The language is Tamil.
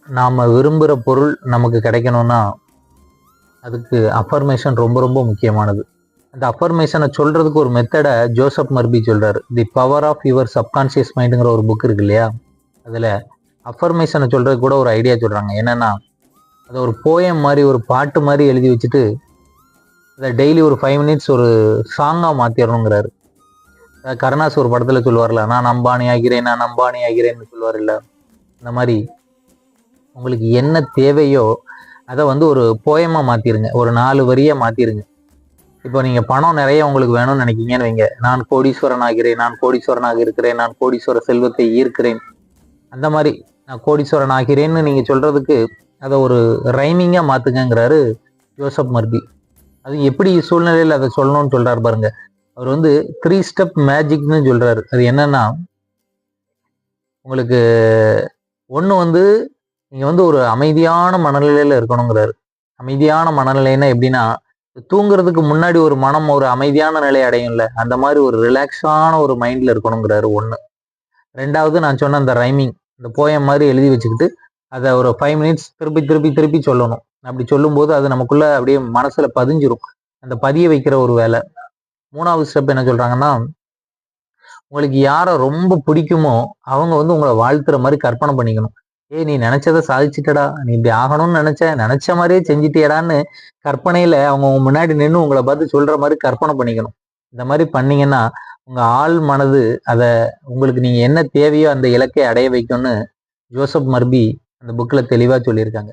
நாம் விரும்புகிற பொருள் நமக்கு கிடைக்கணும்னா அதுக்கு அஃபர்மேஷன் ரொம்ப ரொம்ப முக்கியமானது. அந்த அஃபர்மேஷனை சொல்கிறதுக்கு ஒரு மெத்தடை ஜோசப் மர்பி சொல்கிறார். The power of your subconscious மைண்டுங்கிற ஒரு புக் இருக்கு இல்லையா, அதில் அஃபர்மேஷனை சொல்கிறதுக்கு கூட ஒரு ஐடியா சொல்கிறாங்க. என்னென்னா, அதை ஒரு போயம் மாதிரி, ஒரு பாட்டு மாதிரி எழுதி வச்சுட்டு அதை டெய்லி ஒரு 5 மினிட்ஸ் ஒரு சாங்காக மாற்றிடணுங்கிறாரு. கருணாஸ் ஒரு படத்தில் சொல்லுவார்ல, நான் அம்பானி ஆகிறேன், நான் அம்பானி ஆகிறேன்னு சொல்லுவார் இல்லை, அந்த மாதிரி உங்களுக்கு என்ன தேவையோ அதை வந்து ஒரு போயமாக மாற்றிருங்க, ஒரு 4 வரியாக மாற்றிருங்க. இப்போ நீங்கள் பணம் நிறைய உங்களுக்கு வேணும்னு நினைக்கிங்கன்னு வைங்க, நான் கோடீஸ்வரன் ஆகிறேன், நான் கோடீஸ்வரனாக இருக்கிறேன், நான் கோடீஸ்வர செல்வத்தை ஈர்க்கிறேன், அந்த மாதிரி நான் கோடீஸ்வரன் ஆகிறேன்னு நீங்கள் சொல்கிறதுக்கு அதை ஒரு ரைமிங்காக மாற்றுங்கிறாரு ஜோசப் மர்பி. அது எப்படி சூழ்நிலையில் அதை சொல்லணும்னு சொல்கிறார் பாருங்க. அவர் வந்து 3 ஸ்டெப் மேஜிக்னு சொல்கிறாரு. அது என்னன்னா, உங்களுக்கு ஒன்று வந்து நீங்கள் வந்து ஒரு அமைதியான மனநிலையில் இருக்கணுங்கிறாரு. அமைதியான மனநிலைன்னா எப்படின்னா, தூங்குறதுக்கு முன்னாடி ஒரு மனம் ஒரு அமைதியான நிலை அடையும்ல, அந்த மாதிரி ஒரு ரிலாக்ஸான ஒரு மைண்டில் இருக்கணுங்கிறாரு ஒன்று. 2வது நான் சொன்ன அந்த ரைமிங், இந்த போயம் மாதிரி எழுதி வச்சுக்கிட்டு அதை ஒரு 5 மினிட்ஸ் திருப்பி திருப்பி திருப்பி சொல்லணும். அப்படி சொல்லும்போது அது நமக்குள்ள அப்படியே மனசில் பதிஞ்சிரும். அந்த பதிய வைக்கிற ஒரு வேலை. 3வது ஸ்டெப் என்ன சொல்கிறாங்கன்னா, உங்களுக்கு யாரை ரொம்ப பிடிக்குமோ அவங்க வந்து உங்களை வாழ்த்துற மாதிரி கற்பனை பண்ணிக்கணும். ஏய், நீ நினைச்சதை சாதிச்சிட்டடா, நீ இப்படி ஆகணும்னு நினைச்ச மாதிரியே செஞ்சிட்டியடான்னு கற்பனையில அவங்க உங்க முன்னாடி நின்று உங்களை பார்த்து சொல்ற மாதிரி கற்பனை பண்ணிக்கணும். இந்த மாதிரி பண்ணீங்கன்னா உங்க ஆள் மனது அதை உங்களுக்கு நீங்க என்ன தேவையோ அந்த இலக்கை அடைய வைக்கும்னு ஜோசப் மர்பி அந்த புக்ல தெளிவா சொல்லியிருக்காங்க.